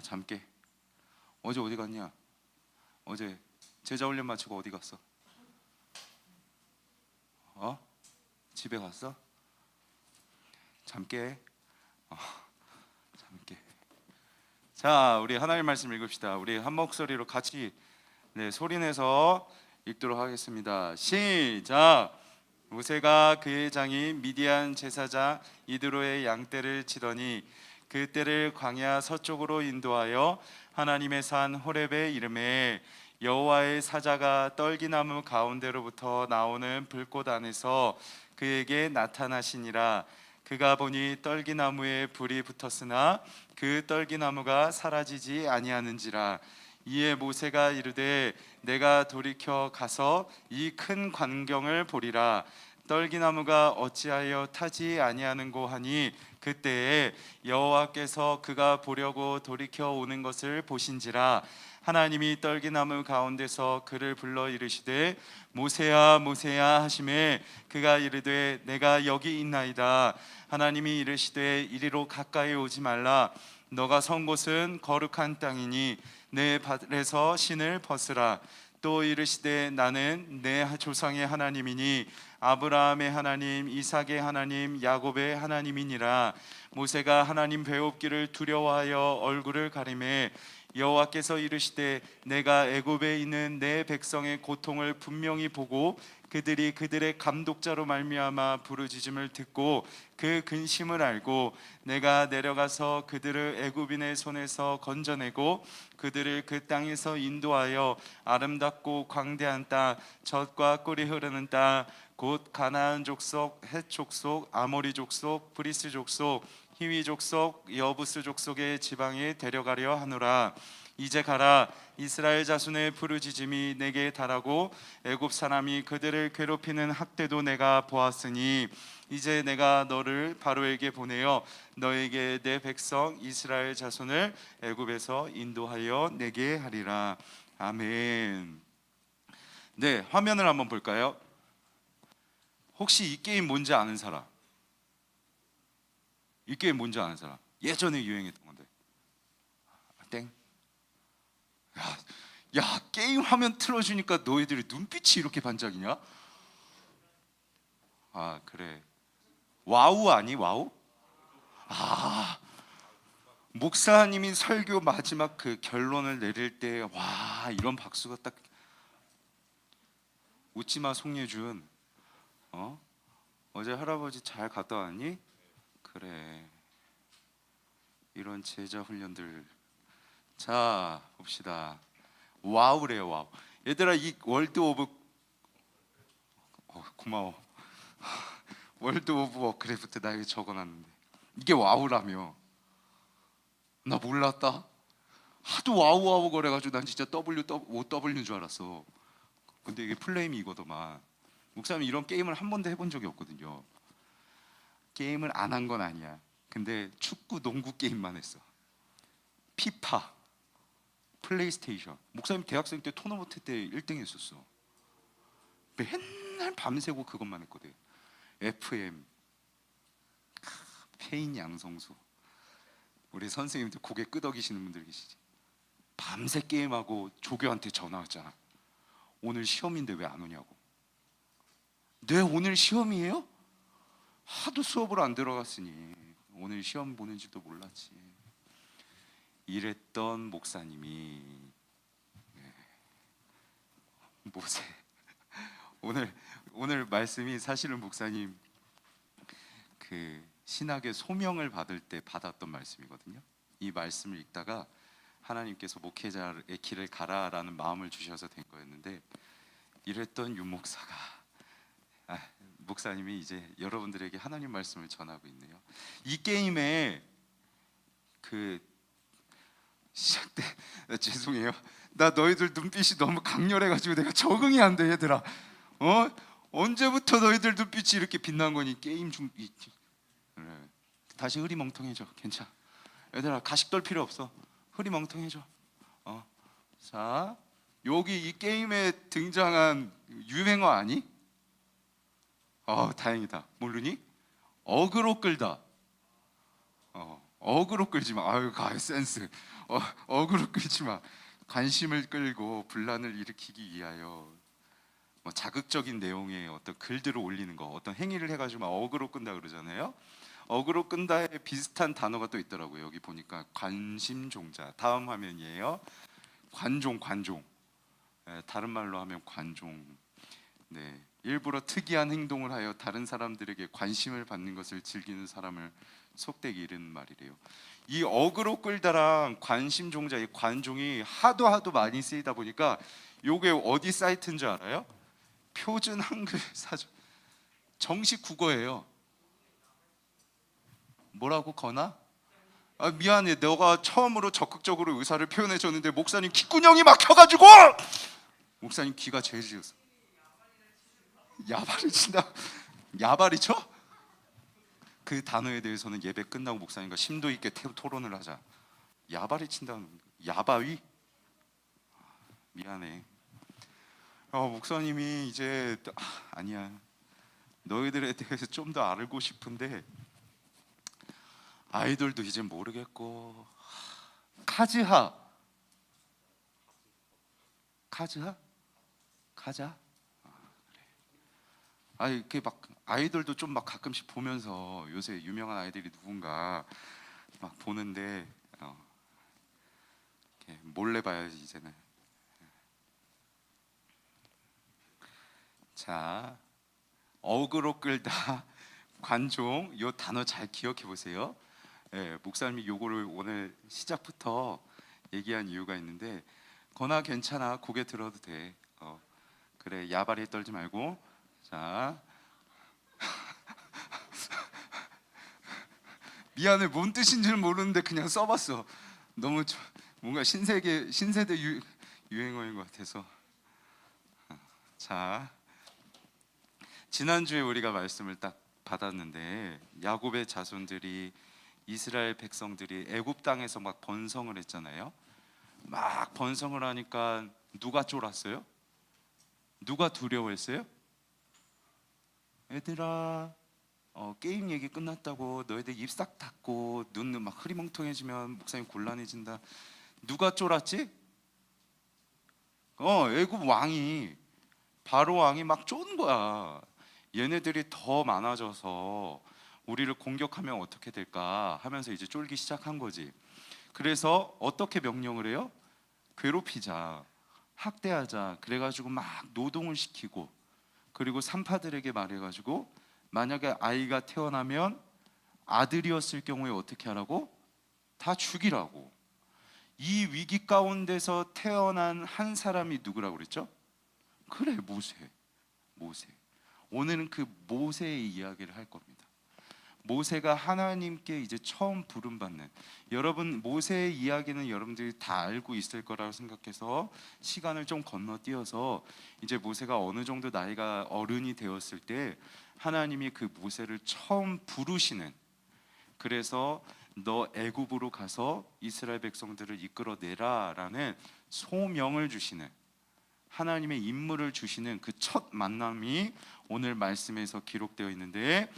잠깨. 어제 어디 갔냐? 어제 제자 훈련 마치고 어디 갔어? 집에 갔어? 잠깨. 잠깨. 자, 우리 하나님 말씀 읽읍시다. 우리 한 목소리로 같이 소리내서 읽도록 하겠습니다. 시작. 모세가 그의 장인 미디안 제사장 이드로의 양떼를 치더니 그 떼를 광야 서쪽으로 인도하여 하나님의 산 호렙에 이르매 여호와의 사자가 떨기나무 가운데로부터 나오는 불꽃 안에서 그에게 나타나시니라. 그가 보니 떨기나무에 불이 붙었으나 그 떨기나무가 사라지지 아니하는지라. 이에 모세가 이르되 내가 돌이켜 가서 이 큰 광경을 보리라. 떨기나무가 어찌하여 타지 아니하는고 하니 그때에 여호와께서 그가 보려고 돌이켜 오는 것을 보신지라. 하나님이 떨기나무 가운데서 그를 불러 이르시되 모세야 모세야 하시매 그가 이르되 내가 여기 있나이다. 하나님이 이르시되 이리로 가까이 오지 말라. 너가 선 곳은 거룩한 땅이니 내 발에서 신을 벗으라. 또 이르시되 나는 내 조상의 하나님이니 아브라함의 하나님 이삭의 하나님 야곱의 하나님이니라. 모세가 하나님 배웁기를 두려워하여 얼굴을 가리매 여호와께서 이르시되 내가 애굽에 있는 내 백성의 고통을 분명히 보고 그들이 그들의 감독자로 말미암아 부르짖음을 듣고 그 근심을 알고 내가 내려가서 그들을 애굽인의 손에서 건져내고 그들을 그 땅에서 인도하여 아름답고 광대한 땅 젖과 꿀이 흐르는 땅 곧 가나안 족속, 헷 족속, 아모리 족속, 브리스 족속, 히위 족속, 여부스 족속의 지방에 데려가려 하노라. 이제 가라. 이스라엘 자손의 부르짖음이 내게 달하고 애굽 사람이 그들을 괴롭히는 학대도 내가 보았으니 이제 내가 너를 바로에게 보내어 너에게 내 백성 이스라엘 자손을 애굽에서 인도하여 내게 하리라. 아멘. 네, 화면을 한번 볼까요? 혹시 이 게임 뭔지 아는 사람? 이 게임 뭔지 아는 사람? 예전에 유행했던 건데. 땡. 야, 게임 화면 틀어주니까 너희들이 눈빛이 이렇게 반짝이냐? 아, 그래. 와우 아니 와우? 아, 목사님이 설교 마지막 그 결론을 내릴 때 와, 이런 박수가 딱. 웃지마 송예준. 어제 할아버지 잘 갔다 왔니? 그래. 이런 제자 훈련들. 자, 봅시다. 와우래요, 와우. 얘들아, 이 월드 오브 고마워. 월드 오브 워크래프트 나 여기 적어놨는데 이게 와우라며. 나 몰랐다. 하도 와우 와우 거려가지고 난 진짜 WOW인 줄 알았어. 근데 이게 플레임이 이거더만. 목사님 이런 게임을 한 번도 해본 적이 없거든요. 게임을 안 한 건 아니야. 근데 축구, 농구 게임만 했어. 피파, 플레이스테이션. 목사님 대학생 때 토너먼트 때 1등 했었어. 맨날 밤새고 그것만 했거든. FM, 페인 양성수. 우리 선생님들 고개 끄덕이시는 분들 계시지. 밤새 게임하고 조교한테 전화 왔잖아. 오늘 시험인데 왜 안 오냐고. 네, 오늘 시험이에요? 하도 수업을 안 들어갔으니 오늘 시험 보는지도 몰랐지. 이랬던 목사님이 모세. 오늘 말씀이 사실은 목사님 그 신학의 소명을 받을 때 받았던 말씀이거든요. 이 말씀을 읽다가 하나님께서 목회자의 길을 가라라는 마음을 주셔서 된 거였는데, 이랬던 윤 목사가 목사님이 이제 여러분들에게 하나님 말씀을 전하고 있네요. 이 게임에 그 시작 때 죄송해요. 나 너희들 눈빛이 너무 강렬해가지고 내가 적응이 안 돼, 얘들아. 언제부터 너희들 눈빛이 이렇게 빛난 거니? 게임 중 그래. 다시 흐리멍텅해져. 괜찮아. 얘들아, 가식 떨 필요 없어. 흐리멍텅해져. 자, 여기 이 게임에 등장한 유행어 아니? 다행이다. 모르니? 어그로 끌다. 어그로 끌지 마. 아유, 가의 센스. 어그로 끌지 마. 관심을 끌고 분란을 일으키기 위하여 뭐 자극적인 내용의 어떤 글들을 올리는 거, 어떤 행위를 해가지고 막 어그로 끈다 그러잖아요. 어그로 끈다에 비슷한 단어가 또 있더라고요. 여기 보니까 관심종자. 다음 화면이에요. 관종. 다른 말로 하면 관종. 네, 일부러 특이한 행동을 하여 다른 사람들에게 관심을 받는 것을 즐기는 사람을 속되게 이르는 말이래요. 이 어그로 끌다랑 관심종자, 이 관종이 하도 많이 쓰이다 보니까 요게 어디 사이트인 줄 알아요? 표준 한글 사전, 정식 국어예요. 뭐라고 거나? 아, 미안해, 너가 처음으로 적극적으로 의사를 표현해 줬는데 목사님 귓구녕이 막혀가지고 목사님 귀가 제일 지었어. 야발을 친다. 야발이 쳐? 그 단어에 대해서는 예배 끝나고 목사님과 심도 있게 토론을 하자. 야발이 친다는 야바위? 미안해. 목사님이 이제 아니야. 너희들에 대해서 좀 더 알고 싶은데 아이돌도 이제 모르겠고. 카즈하? 가자. 이렇게 막 아이돌도 좀 막 가끔씩 보면서 요새 유명한 아이들이 누군가 막 보는데 이렇게 몰래 봐야지 이제는. 자, 어그로 끌다, 관종, 요 단어 잘 기억해 보세요. 목사님이 요거를 오늘 시작부터 얘기한 이유가 있는데, 거나 괜찮아, 고개 들어도 돼. 그래, 야발이 떨지 말고. 자, 미안해, 뭔 뜻인지는 모르는데 그냥 써봤어. 너무 뭔가 신세대 유행어인 것 같아서. 자, 지난주에 우리가 말씀을 딱 받았는데 야곱의 자손들이, 이스라엘 백성들이 애굽 땅에서 막 번성을 했잖아요. 막 번성을 하니까 누가 쫄았어요? 누가 두려워했어요? 얘들아, 게임 얘기 끝났다고 너희들 입 싹 닫고 눈 막 흐리멍텅해지면 목사님 곤란해진다. 누가 쫄았지? 애굽 왕이, 바로 왕이 막 쫀 거야. 얘네들이 더 많아져서 우리를 공격하면 어떻게 될까 하면서 이제 쫄기 시작한 거지. 그래서 어떻게 명령을 해요? 괴롭히자, 학대하자. 그래가지고 막 노동을 시키고, 그리고 산파들에게 말해가지고 만약에 아이가 태어나면 아들이었을 경우에 어떻게 하라고? 다 죽이라고. 이 위기 가운데서 태어난 한 사람이 누구라고 그랬죠? 그래, 모세. 오늘은 그 모세의 이야기를 할 겁니다. 모세가 하나님께 이제 처음 부름받는, 여러분 모세의 이야기는 여러분들이 다 알고 있을 거라고 생각해서 시간을 좀 건너뛰어서 이제 모세가 어느 정도 나이가 어른이 되었을 때 하나님이 그 모세를 처음 부르시는, 그래서 너 애굽으로 가서 이스라엘 백성들을 이끌어내라라는 소명을 주시는, 하나님의 임무를 주시는 그 첫 만남이 오늘 말씀에서 기록되어 있는데,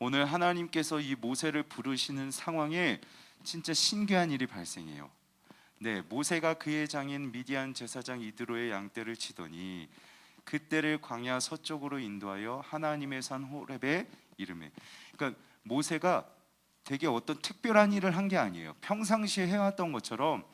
오늘 하나님께서 이 모세를 부르시는 상황에 진짜 신기한 일이 발생해요. 네, 모세가 그의 장인 미디안 제사장 이드로의 양떼를 치더니 그때를 광야 서쪽으로 인도하여 하나님의 산 호렙에 이르매. 그러니까 모세가 되게 어떤 특별한 일을 한 게 아니에요. 평상시에 해왔던 것처럼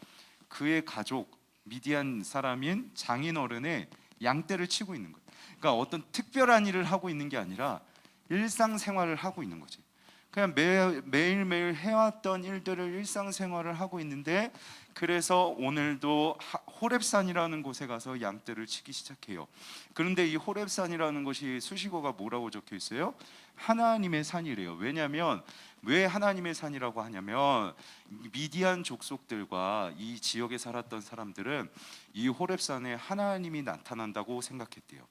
그의 가족 미디안 사람인 장인 어른의 양떼를 치고 있는 거예요. 그러니까 어떤 특별한 일을 하고 있는 게 아니라 일상생활을 하고 있는 거지. 그냥 매일매일 해왔던 일들을 일상생활을 하고 있는데, 그래서 오늘도 호렙산이라는 곳에 가서 양떼를 치기 시작해요. 그런데 이 호렙산이라는 것이 수식어가 뭐라고 적혀 있어요? 하나님의 산이래요. 왜냐하면 왜 하나님의 산이라고 하냐면 미디안 족속들과 이 지역에 살았던 사람들은 이 호렙산에 하나님이 나타난다고 생각했대요.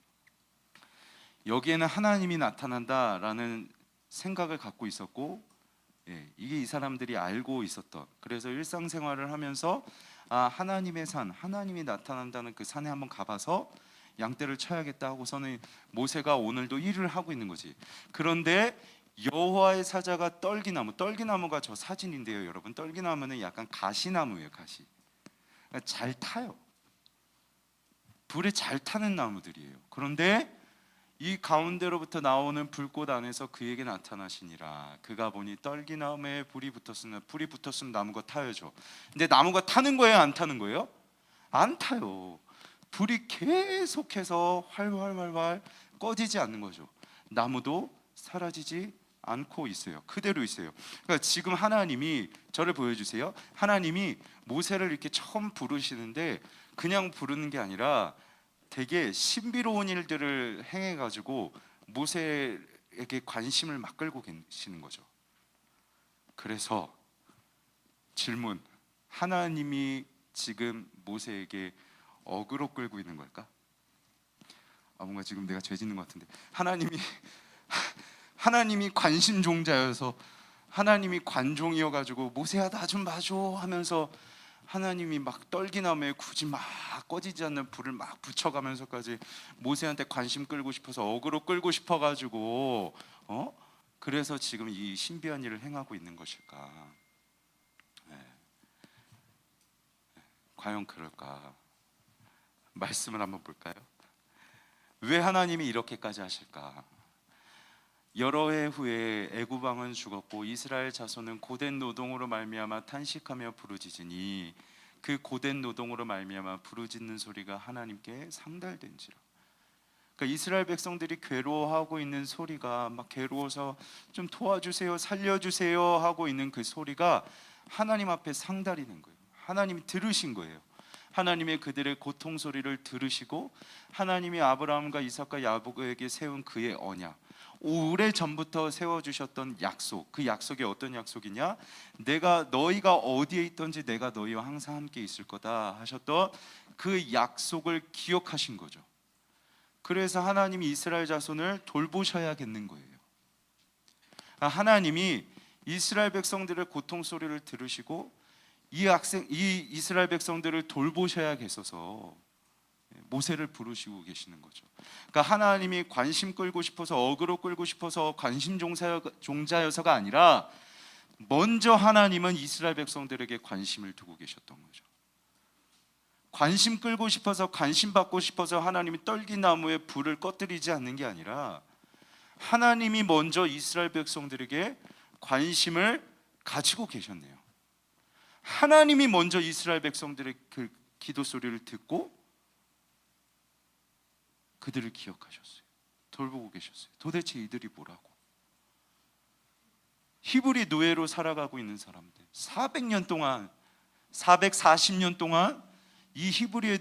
여기에는 하나님이 나타난다라는 생각을 갖고 있었고, 이게 이 사람들이 알고 있었던, 그래서 일상생활을 하면서 하나님의 산, 하나님이 나타난다는 그 산에 한번 가봐서 양떼를 쳐야겠다 하고서는 모세가 오늘도 일을 하고 있는 거지. 그런데 여호와의 사자가 떨기나무, 떨기나무가 저 사진인데요, 여러분. 떨기나무는 약간 가시나무예요, 가시. 그러니까 잘 타요. 불에 잘 타는 나무들이에요. 그런데 이 가운데로부터 나오는 불꽃 안에서 그에게 나타나시니라. 그가 보니 떨기나무에 불이 붙었으면 나무가 타야죠. 근데 나무가 타는 거예요, 안 타는 거예요? 안 타요. 불이 계속해서 활활활활 꺼지지 않는 거죠. 나무도 사라지지 않고 있어요. 그대로 있어요. 그러니까 지금 하나님이 저를 보여주세요. 하나님이 모세를 이렇게 처음 부르시는데 그냥 부르는 게 아니라 되게 신비로운 일들을 행해 가지고 모세에게 관심을 막 끌고 계시는 거죠. 그래서 질문, 하나님이 지금 모세에게 어그로 끌고 있는 걸까? 뭔가 지금 내가 죄 짓는 것 같은데, 하나님이 관심종자여서, 하나님이 관종이어 가지고 모세야 나 좀 봐줘 하면서 하나님이 막 떨기나무에 굳이 막 꺼지지 않는 불을 막 붙여가면서까지 모세한테 관심 끌고 싶어서 어그로 끌고 싶어 가지고 그래서 지금 이 신비한 일을 행하고 있는 것일까? 과연 그럴까? 말씀을 한번 볼까요? 왜 하나님이 이렇게까지 하실까? 여러 해 후에 애굽 왕은 죽었고 이스라엘 자손은 고된 노동으로 말미암아 탄식하며 부르짖으니 그 고된 노동으로 말미암아 부르짖는 소리가 하나님께 상달된지라. 그러니까 이스라엘 백성들이 괴로워하고 있는 소리가 막 괴로워서 좀 도와주세요, 살려주세요 하고 있는 그 소리가 하나님 앞에 상달이는 거예요. 하나님이 들으신 거예요. 하나님의 그들의 고통 소리를 들으시고 하나님이 아브라함과 이삭과 야곱에게 세운 그의 언약, 오래전부터 세워주셨던 약속, 그 약속이 어떤 약속이냐? 너희가 어디에 있든지 내가 너희와 항상 함께 있을 거다 하셨던 그 약속을 기억하신 거죠. 그래서 하나님이 이스라엘 자손을 돌보셔야겠는 거예요. 하나님이 이스라엘 백성들의 고통 소리를 들으시고 이 이스라엘 백성들을 돌보셔야겠어서 모세를 부르시고 계시는 거죠. 그러니까 하나님이 관심 끌고 싶어서 어그로 끌고 싶어서 관심 종자여서가 아니라 먼저 하나님은 이스라엘 백성들에게 관심을 두고 계셨던 거죠. 관심 끌고 싶어서 관심 받고 싶어서 하나님이 떨기나무에 불을 꺼뜨리지 않는 게 아니라 하나님이 먼저 이스라엘 백성들에게 관심을 가지고 계셨네요. 하나님이 먼저 이스라엘 백성들의 그 기도 소리를 듣고 그들을 기억하셨어요. 돌보고 계셨어요. 도대체 이들이 뭐라고? 히브리 노예로 살아가고 있는 사람들, 400년 동안, 440년 동안 이 히브리의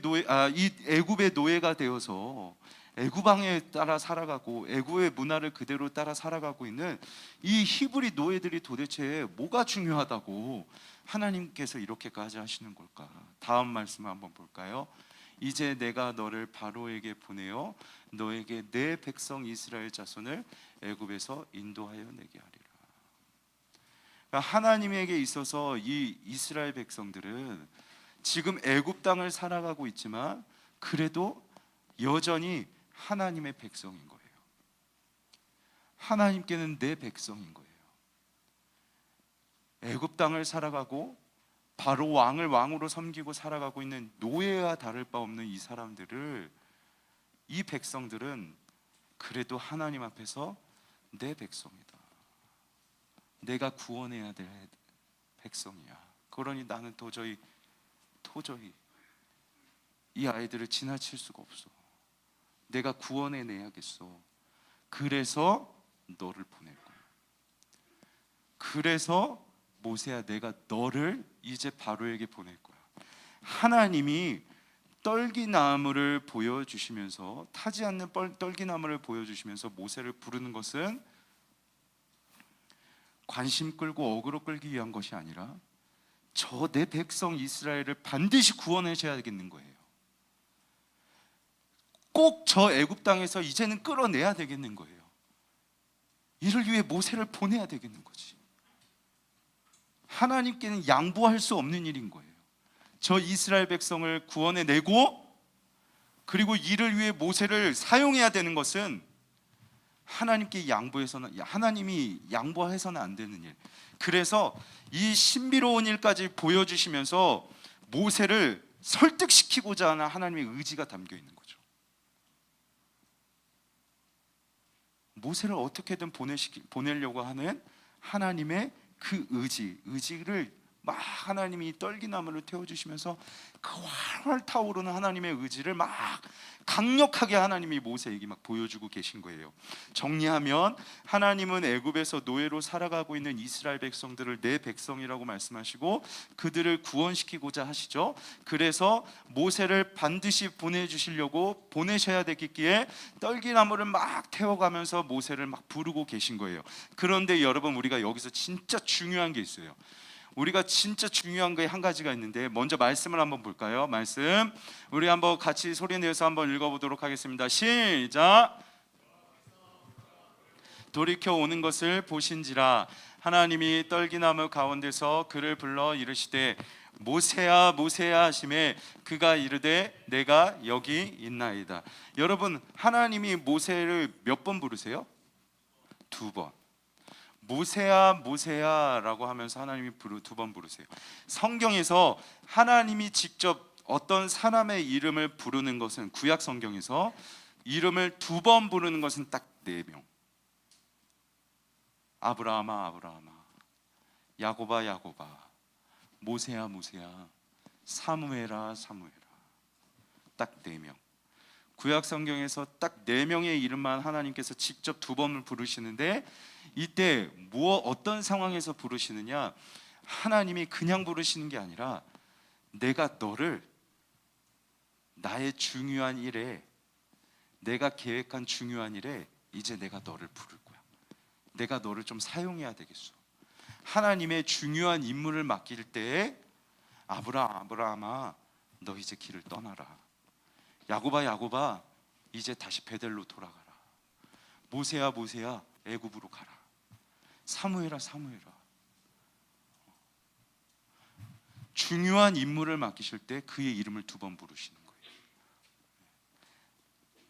이 애굽의 노예가 되어서 애굽 왕에 따라 살아가고 애굽의 문화를 그대로 따라 살아가고 있는 이 히브리 노예들이 도대체 뭐가 중요하다고 하나님께서 이렇게까지 하시는 걸까? 다음 말씀을 한번 볼까요? 이제 내가 너를 바로에게 보내어 너에게 내 백성 이스라엘 자손을 애굽에서 인도하여 내게 하리라. 그러니까 하나님에게 있어서 이 이스라엘 백성들은 지금 애굽 땅을 살아가고 있지만 그래도 여전히 하나님의 백성인 거예요. 하나님께는 내 백성인 거예요. 애굽 땅을 살아가고 바로 왕을 왕으로 섬기고 살아가고 있는 노예와 다를 바 없는 이 사람들을, 이 백성들은 그래도 하나님 앞에서 내 백성이다, 내가 구원해야 될 백성이야. 그러니 나는 도저히 이 아이들을 지나칠 수가 없어. 내가 구원해내야겠어. 그래서 너를 보낼 거야. 그래서 모세야, 내가 너를 이제 바로에게 보낼 거야. 하나님이 떨기나무를 보여주시면서, 타지 않는 떨기나무를 보여주시면서 모세를 부르는 것은 관심 끌고 어그로 끌기 위한 것이 아니라 저 내 백성 이스라엘을 반드시 구원하셔야겠는 거예요. 꼭 저 애굽 땅에서 이제는 끌어내야 되겠는 거예요. 이를 위해 모세를 보내야 되겠는 거지. 하나님께는 양보할 수 없는 일인 거예요. 저 이스라엘 백성을 구원해내고 그리고 이를 위해 모세를 사용해야 되는 것은 하나님께 양보해서는, 하나님이 양보해서는 안 되는 일. 그래서 이 신비로운 일까지 보여주시면서 모세를 설득시키고자 하는 하나님의 의지가 담겨 있는 거죠. 모세를 어떻게든 보내려고 하는 하나님의 그 의지를 막 하나님이 떨기나무를 태워주시면서 그 활활 타오르는 하나님의 의지를 막 강력하게 하나님이 모세에게 막 보여주고 계신 거예요. 정리하면 하나님은 애굽에서 노예로 살아가고 있는 이스라엘 백성들을 내 백성이라고 말씀하시고 그들을 구원시키고자 하시죠. 그래서 모세를 반드시 보내주시려고 보내셔야 되겠기에 떨기나무를 막 태워가면서 모세를 막 부르고 계신 거예요. 그런데 여러분, 우리가 여기서 진짜 중요한 게 있어요. 우리가 진짜 중요한 게 한 가지가 있는데, 먼저 말씀을 한번 볼까요? 말씀 우리 한번 같이 소리 내서 한번 읽어보도록 하겠습니다. 시작. 돌이켜 오는 것을 보신지라 하나님이 떨기나무 가운데서 그를 불러 이르시되 모세야 모세야 하시매 그가 이르되 내가 여기 있나이다. 여러분, 하나님이 모세를 몇 번 부르세요? 2번. 모세야 모세야 라고 하면서 하나님이 2번 부르세요. 성경에서 하나님이 직접 어떤 사람의 이름을 부르는 것은, 구약 성경에서 이름을 2번 부르는 것은 딱 4명. 아브라함아 아브라함아, 야곱아 야곱아, 모세야 모세야, 사무엘아 사무엘아. 딱 4명. 구약 성경에서 딱 4명의 이름만 하나님께서 직접 2번을 부르시는데, 이때 어떤 상황에서 부르시느냐? 하나님이 그냥 부르시는 게 아니라 내가 너를 나의 중요한 일에, 내가 계획한 중요한 일에 이제 내가 너를 부를 거야. 내가 너를 좀 사용해야 되겠어. 하나님의 중요한 임무를 맡길 때에 아브라함아 너 이제 길을 떠나라. 야곱아 야곱아 이제 다시 베델로 돌아가라. 모세야 모세야 애굽으로 가라. 사무엘아 사무엘아. 중요한 임무를 맡기실 때 그의 이름을 2번 부르시는 거예요.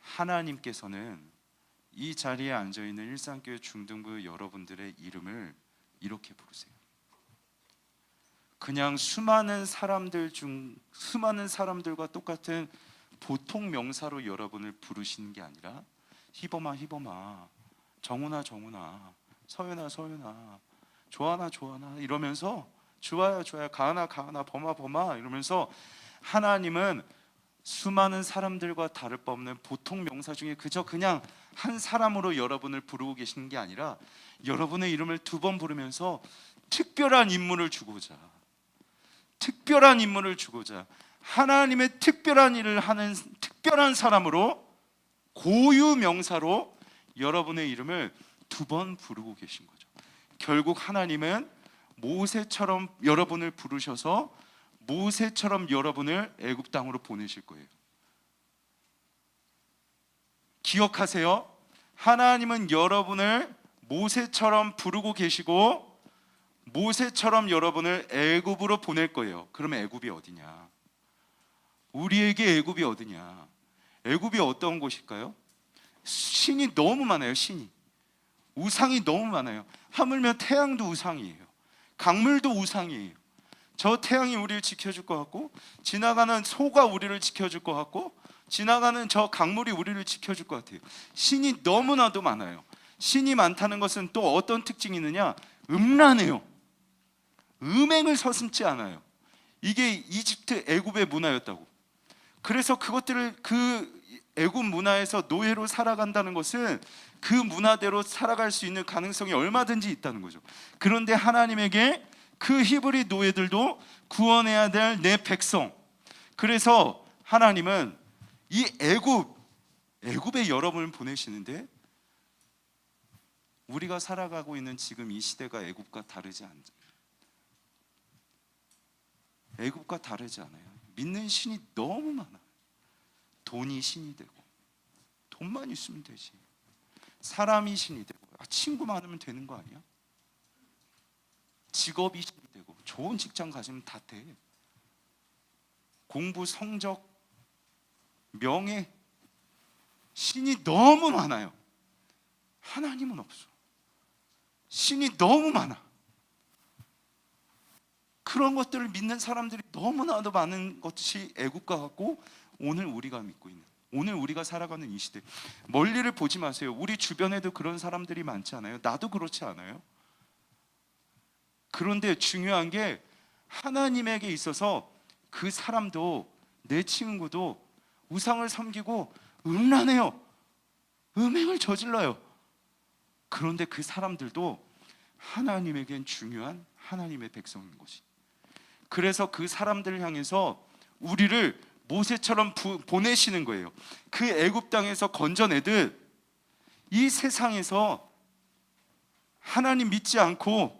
하나님께서는 이 자리에 앉아있는 일상교회 중등부 여러분들의 이름을 이렇게 부르세요. 그냥 수많은 사람들과 똑같은 보통 명사로 여러분을 부르시는 게 아니라 희범아 희범아, 정훈아 정훈아, 서연아 서연아, 조하나 조하나 이러면서, 주아야 주아야, 가은아 가은아, 범아 범아 이러면서, 하나님은 수많은 사람들과 다를 바 없는 보통 명사 중에 그냥 한 사람으로 여러분을 부르고 계시는 게 아니라 여러분의 이름을 2번 부르면서 특별한 임무를 주고자, 하나님의 특별한 일을 하는 특별한 사람으로, 고유 명사로 여러분의 이름을 2번 부르고 계신 거죠. 결국 하나님은 모세처럼 여러분을 부르셔서 모세처럼 여러분을 애굽 땅으로 보내실 거예요. 기억하세요. 하나님은 여러분을 모세처럼 부르고 계시고 모세처럼 여러분을 애굽으로 보낼 거예요. 그러면 애굽이 어디냐? 우리에게 애굽이 어디냐? 애굽이 어떤 곳일까요? 신이 너무 많아요. 우상이 너무 많아요. 하물며 태양도 우상이에요. 강물도 우상이에요. 저 태양이 우리를 지켜줄 것 같고, 지나가는 소가 우리를 지켜줄 것 같고, 지나가는 저 강물이 우리를 지켜줄 것 같아요. 신이 너무나도 많아요. 신이 많다는 것은 또 어떤 특징이 있느냐? 음란해요. 음행을 서슴지 않아요. 이게 이집트 애굽의 문화였다고. 그래서 그것들을, 그 애굽 문화에서 노예로 살아간다는 것은 그 문화대로 살아갈 수 있는 가능성이 얼마든지 있다는 거죠. 그런데 하나님에게 그 히브리 노예들도 구원해야 될 내 백성, 그래서 하나님은 이 애굽에 여러분을 보내시는데, 우리가 살아가고 있는 지금 이 시대가 애굽과 다르지 않아요. 믿는 신이 너무 많아요. 돈이 신이 되고, 돈만 있으면 되지. 사람이 신이 되고, 친구 많으면 되는 거 아니야? 직업이 신이 되고, 좋은 직장 가지면 다 돼. 공부, 성적, 명예, 신이 너무 많아요. 하나님은 없어. 신이 너무 많아. 그런 것들을 믿는 사람들이 너무나도 많은 것이 애국가 같고, 오늘 우리가 믿고 있는, 오늘 우리가 살아가는 이 시대, 멀리를 보지 마세요. 우리 주변에도 그런 사람들이 많지 않아요? 나도 그렇지 않아요? 그런데 중요한 게, 하나님에게 있어서 그 사람도, 내 친구도 우상을 섬기고 음란해요. 음행을 저질러요. 그런데 그 사람들도 하나님에겐 중요한 하나님의 백성인 것이. 그래서 그 사람들을 향해서 우리를 모세처럼 보내시는 거예요. 그 애굽 땅에서 건져내듯 이 세상에서 하나님 믿지 않고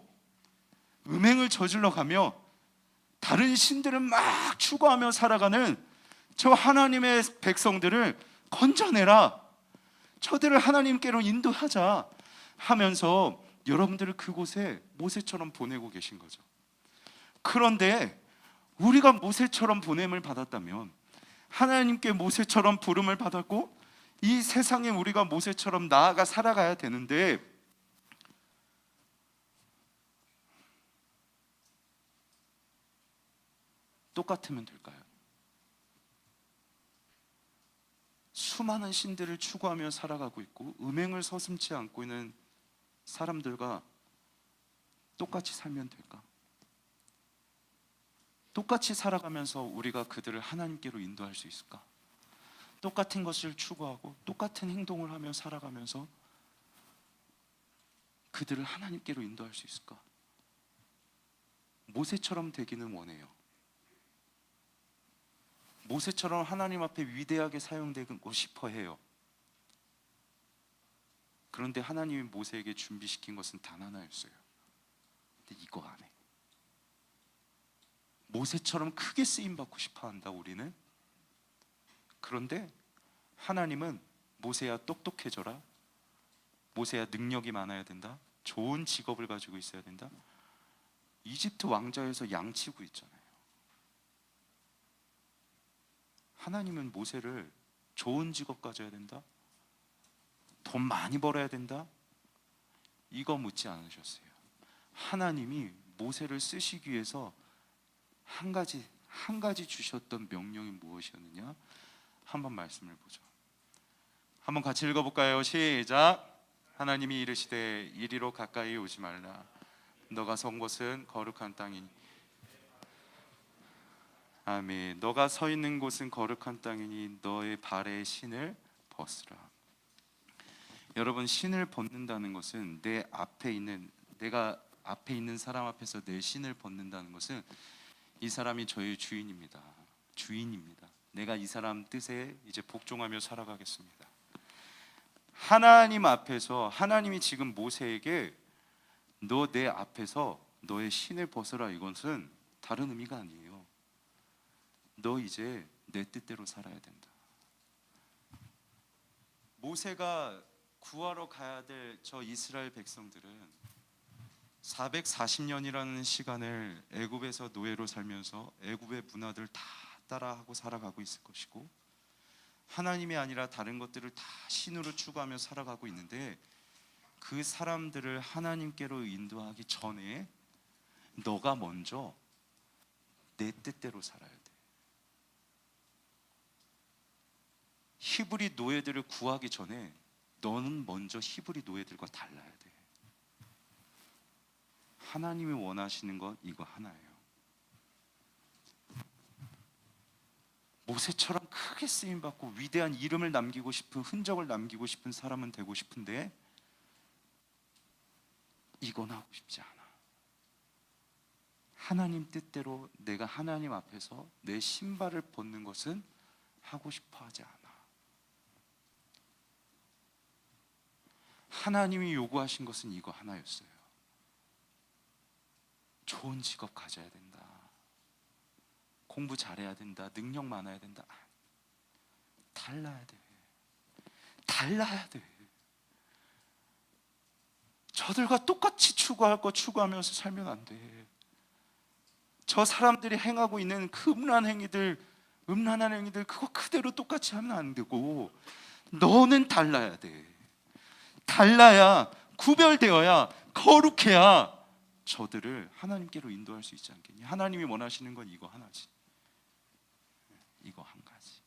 음행을 저질러 가며 다른 신들을 막 추구하며 살아가는 저 하나님의 백성들을 건져내라, 저들을 하나님께로 인도하자 하면서 여러분들을 그곳에 모세처럼 보내고 계신 거죠. 그런데 우리가 모세처럼 보냄을 받았다면, 하나님께 모세처럼 부름을 받았고 이 세상에 우리가 모세처럼 나아가 살아가야 되는데, 똑같으면 될까요? 수많은 신들을 추구하며 살아가고 있고 음행을 서슴지 않고 있는 사람들과 똑같이 살면 될까? 똑같이 살아가면서 우리가 그들을 하나님께로 인도할 수 있을까? 똑같은 것을 추구하고 똑같은 행동을 하며 살아가면서 그들을 하나님께로 인도할 수 있을까? 모세처럼 되기는 원해요. 모세처럼 하나님 앞에 위대하게 사용되고 싶어 해요. 그런데 하나님이 모세에게 준비시킨 것은 단 하나였어요. 근데 이거 안 해. 모세처럼 크게 쓰임받고 싶어 한다 우리는. 그런데 하나님은 모세야 똑똑해져라, 모세야 능력이 많아야 된다, 좋은 직업을 가지고 있어야 된다. 이집트 왕자에서 양치고 있잖아요. 하나님은 모세를 좋은 직업 가져야 된다, 돈 많이 벌어야 된다, 이거 묻지 않으셨어요. 하나님이 모세를 쓰시기 위해서 한 가지 주셨던 명령이 무엇이었느냐? 한번 말씀을 보죠. 한번 같이 읽어볼까요? 시작. 하나님이 이르시되 이리로 가까이 오지 말라. 너가 선 곳은 거룩한 땅이니. 아멘. 너가 서 있는 곳은 거룩한 땅이니 너의 발에 신을 벗으라. 여러분, 신을 벗는다는 것은 내가 앞에 있는 사람 앞에서 내 신을 벗는다는 것은 이 사람이 저의 주인입니다. 내가 이 사람 뜻에 이제 복종하며 살아가겠습니다. 하나님 앞에서 하나님이 지금 모세에게 너 내 앞에서 너의 신을 벗어라, 이것은 다른 의미가 아니에요. 너 이제 내 뜻대로 살아야 된다. 모세가 구하러 가야 될 저 이스라엘 백성들은 440년이라는 시간을 애굽에서 노예로 살면서 애굽의 문화들 다 따라하고 살아가고 있을 것이고, 하나님이 아니라 다른 것들을 다 신으로 추구하며 살아가고 있는데, 그 사람들을 하나님께로 인도하기 전에 너가 먼저 내 뜻대로 살아야 돼. 히브리 노예들을 구하기 전에 너는 먼저 히브리 노예들과 달라야 돼. 하나님이 원하시는 건 이거 하나예요. 모세처럼 크게 쓰임받고 위대한 이름을 남기고 싶은, 흔적을 남기고 싶은 사람은 되고 싶은데 이건 하고 싶지 않아. 하나님 뜻대로 내가 하나님 앞에서 내 신발을 벗는 것은 하고 싶어 하지 않아. 하나님이 요구하신 것은 이거 하나였어요. 좋은 직업 가져야 된다, 공부 잘해야 된다, 능력 많아야 된다. 달라야 돼. 저들과 똑같이 추구할 거 추구하면서 살면 안 돼. 저 사람들이 행하고 있는 그 음란한 행위들 그거 그대로 똑같이 하면 안 되고, 너는 달라야 돼. 달라야, 구별되어야, 거룩해야 저들을 하나님께로 인도할 수 있지 않겠니? 하나님이 원하시는 건 이거 하나지. 이거 한 가지.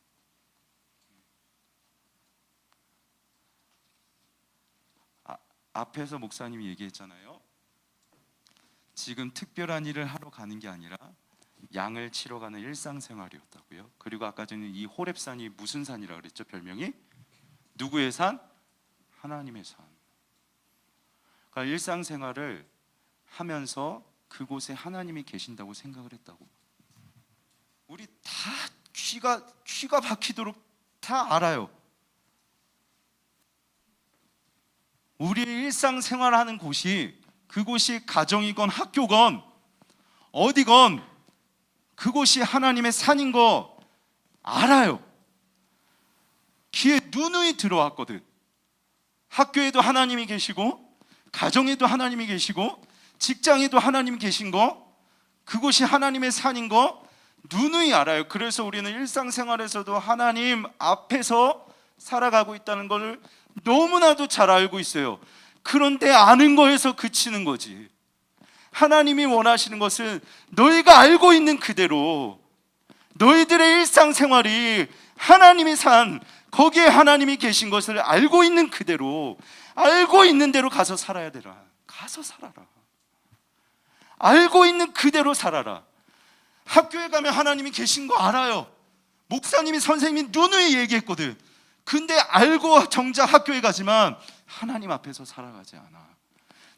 앞에서 목사님이 얘기했잖아요. 지금 특별한 일을 하러 가는 게 아니라 양을 치러 가는 일상생활이었다고요. 그리고 아까 전에 이 호렙산이 무슨 산이라 그랬죠? 별명이 누구의 산? 하나님의 산. 그러니까 일상생활을 하면서 그곳에 하나님이 계신다고 생각을 했다고. 우리 다 귀가 박히도록 다 알아요. 우리의 일상생활하는 곳이, 그곳이 가정이건 학교건 어디건 그곳이 하나님의 산인 거 알아요. 귀에 누누이 들어왔거든. 학교에도 하나님이 계시고, 가정에도 하나님이 계시고, 직장에도 하나님이 계신 거, 그곳이 하나님의 산인 거 누누이 알아요. 그래서 우리는 일상생활에서도 하나님 앞에서 살아가고 있다는 걸 너무나도 잘 알고 있어요. 그런데 아는 거에서 그치는 거지. 하나님이 원하시는 것은 너희가 알고 있는 그대로, 너희들의 일상생활이 하나님이 산, 거기에 하나님이 계신 것을 알고 있는 그대로, 알고 있는 대로 가서 살아야 되라. 가서 살아라. 알고 있는 그대로 살아라. 학교에 가면 하나님이 계신 거 알아요. 목사님이, 선생님이 누누이 얘기했거든. 근데 알고 정작 학교에 가지만 하나님 앞에서 살아가지 않아.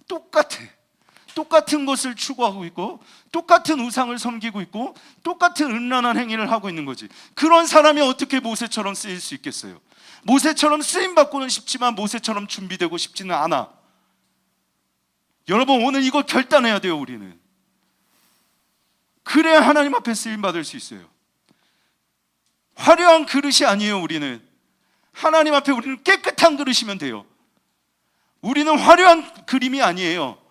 똑같은 것을 추구하고 있고, 똑같은 우상을 섬기고 있고, 똑같은 음란한 행위를 하고 있는 거지. 그런 사람이 어떻게 모세처럼 쓰일 수 있겠어요? 모세처럼 쓰임받고는 싶지만 모세처럼 준비되고 싶지는 않아. 여러분, 오늘 이거 결단해야 돼요. 우리는 그래야 하나님 앞에 쓰임받을 수 있어요. 화려한 그릇이 아니에요. 우리는 하나님 앞에 우리는 깨끗한 그릇이면 돼요. 우리는 화려한 그림이 아니에요.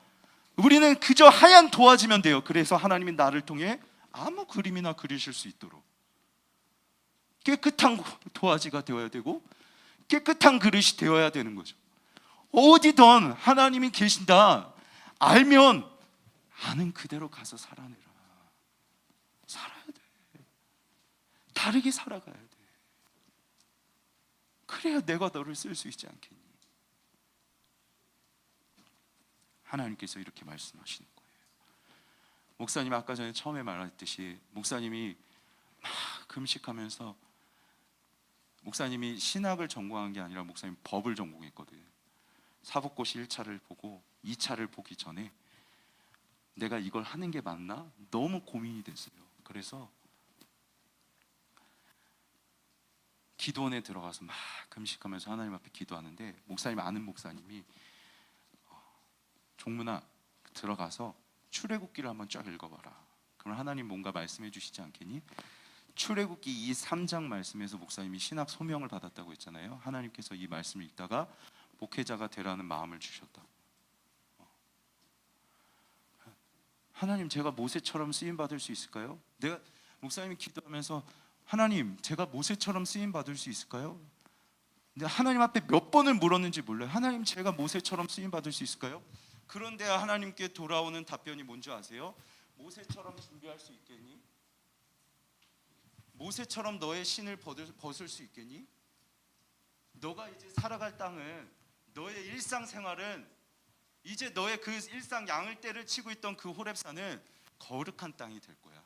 우리는 그저 하얀 도화지면 돼요. 그래서 하나님이 나를 통해 아무 그림이나 그리실 수 있도록 깨끗한 도화지가 되어야 되고, 깨끗한 그릇이 되어야 되는 거죠. 어디든 하나님이 계신다 알면 아는 그대로 가서 살아내라. 살아야 돼. 다르게 살아가야 돼. 그래야 내가 너를 쓸 수 있지 않겠니? 하나님께서 이렇게 말씀하시는 거예요. 목사님 아까 전에 처음에 말했듯이, 목사님이 막 금식하면서, 목사님이 신학을 전공한 게 아니라 목사님 법을 전공했거든요. 사법고시 1차를 보고 2차를 보기 전에 내가 이걸 하는 게 맞나? 너무 고민이 됐어요. 그래서 기도원에 들어가서 막 금식하면서 하나님 앞에 기도하는데, 목사님, 아는 목사님이 종문아 들어가서 출애굽기를 한번 쫙 읽어봐라. 그럼 하나님 뭔가 말씀해 주시지 않겠니? 출애굽기 이 3장 말씀에서 목사님이 신학 소명을 받았다고 했잖아요. 하나님께서 이 말씀을 읽다가 목회자가 되라는 마음을 주셨다. 하나님, 제가 모세처럼 쓰임 받을 수 있을까요? 내가, 목사님이 기도하면서 하나님, 제가 모세처럼 쓰임 받을 수 있을까요? 근데 하나님 앞에 몇 번을 물었는지 몰라요. 하나님, 제가 모세처럼 쓰임 받을 수 있을까요? 그런데 하나님께 돌아오는 답변이 뭔지 아세요? 모세처럼 준비할 수 있겠니? 모세처럼 너의 신을 벗을 수 있겠니? 너가 이제 살아갈 땅은, 너의 일상생활은, 이제 너의 그 일상 양을 떼를 치고 있던 그 호렙산은 거룩한 땅이 될 거야.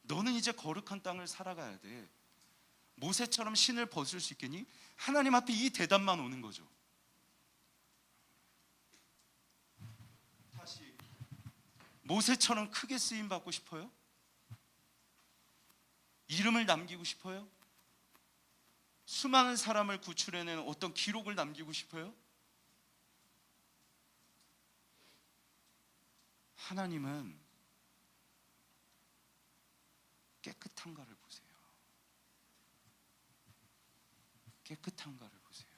너는 이제 거룩한 땅을 살아가야 돼. 모세처럼 신을 벗을 수 있겠니? 하나님 앞에 이 대답만 오는 거죠. 다시, 모세처럼 크게 쓰임 받고 싶어요? 이름을 남기고 싶어요? 수많은 사람을 구출해내는 어떤 기록을 남기고 싶어요? 하나님은 깨끗한가를 보세요. 깨끗한가를 보세요.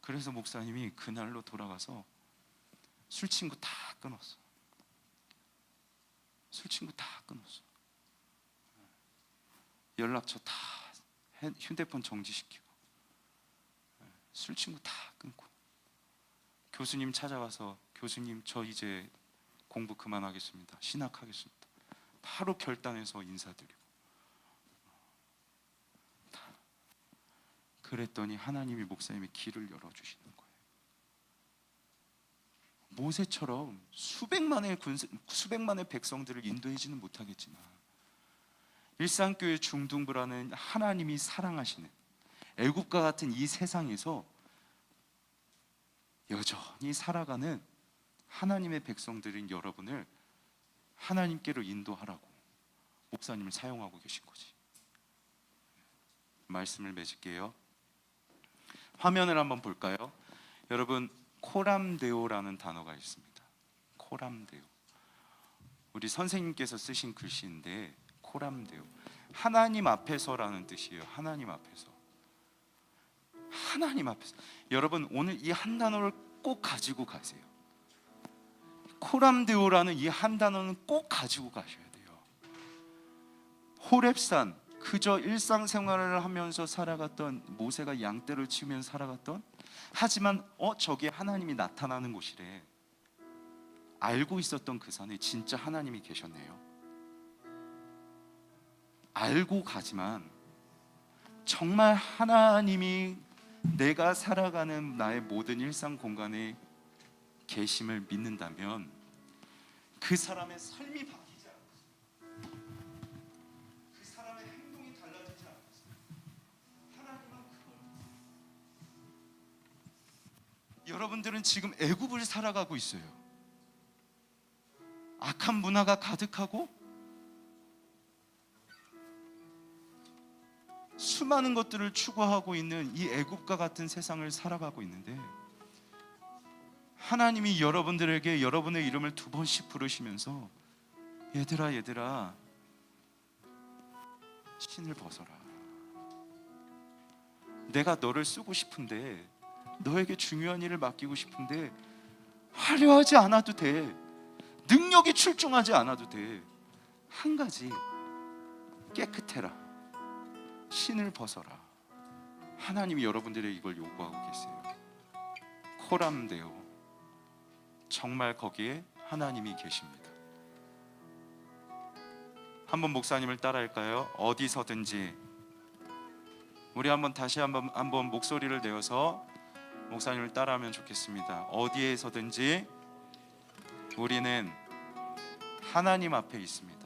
그래서 목사님이 그날로 돌아가서 술 친구 다 끊었어. 술 친구 다 끊었어. 연락처 다 휴대폰 정지시키고 술 친구 다 끊고 교수님 찾아가서 교수님 저 이제 공부 그만하겠습니다. 신학하겠습니다. 바로 결단해서 인사드리고 그랬더니 하나님이 목사님의 길을 열어주시는 거예요. 모세처럼 수백만의 백성들을 인도해지는 못하겠지만 일산교회 중등부라는 하나님이 사랑하시는 애국과 같은 이 세상에서 여전히 살아가는 하나님의 백성들인 여러분을 하나님께로 인도하라고 목사님을 사용하고 계신 거지. 말씀을 맺을게요. 화면을 한번 볼까요? 여러분, 코람데오라는 단어가 있습니다. 코람데오. 우리 선생님께서 쓰신 글씨인데 코람데오, 하나님 앞에서라는 뜻이에요. 하나님 앞에서. 하나님 앞에서. 여러분, 오늘 이 한 단어를 꼭 가지고 가세요. 코람데오라는 이 한 단어는 꼭 가지고 가셔야 돼요. 호렙산, 그저 일상생활을 하면서 살아갔던 모세가 양떼를 치면서 살아갔던, 하지만 저게 하나님이 나타나는 곳이래 알고 있었던 그 산에 진짜 하나님이 계셨네요. 알고 가지만 정말 하나님이 내가 살아가는 나의 모든 일상 공간에 계심을 믿는다면 그 사람의 삶이 바뀌지 않겠어요. 그 사람의 행동이 달라지지 않겠어요. 하나님은 그걸. 여러분들은 지금 애굽을 살아가고 있어요. 악한 문화가 가득하고 수많은 것들을 추구하고 있는 이 애굽과 같은 세상을 살아가고 있는데 하나님이 여러분들에게 여러분의 이름을 2번씩 부르시면서 얘들아 신을 벗어라. 내가 너를 쓰고 싶은데, 너에게 중요한 일을 맡기고 싶은데 화려하지 않아도 돼. 능력이 출중하지 않아도 돼. 한 가지, 깨끗해라. 신을 벗어라. 하나님이 여러분들의 이걸 요구하고 계세요. 코람데오, 정말 거기에 하나님이 계십니다. 한번 목사님을 따라할까요? 어디서든지. 우리 다시 한번 목소리를 내어서 목사님을 따라하면 좋겠습니다. 어디에서든지 우리는 하나님 앞에 있습니다.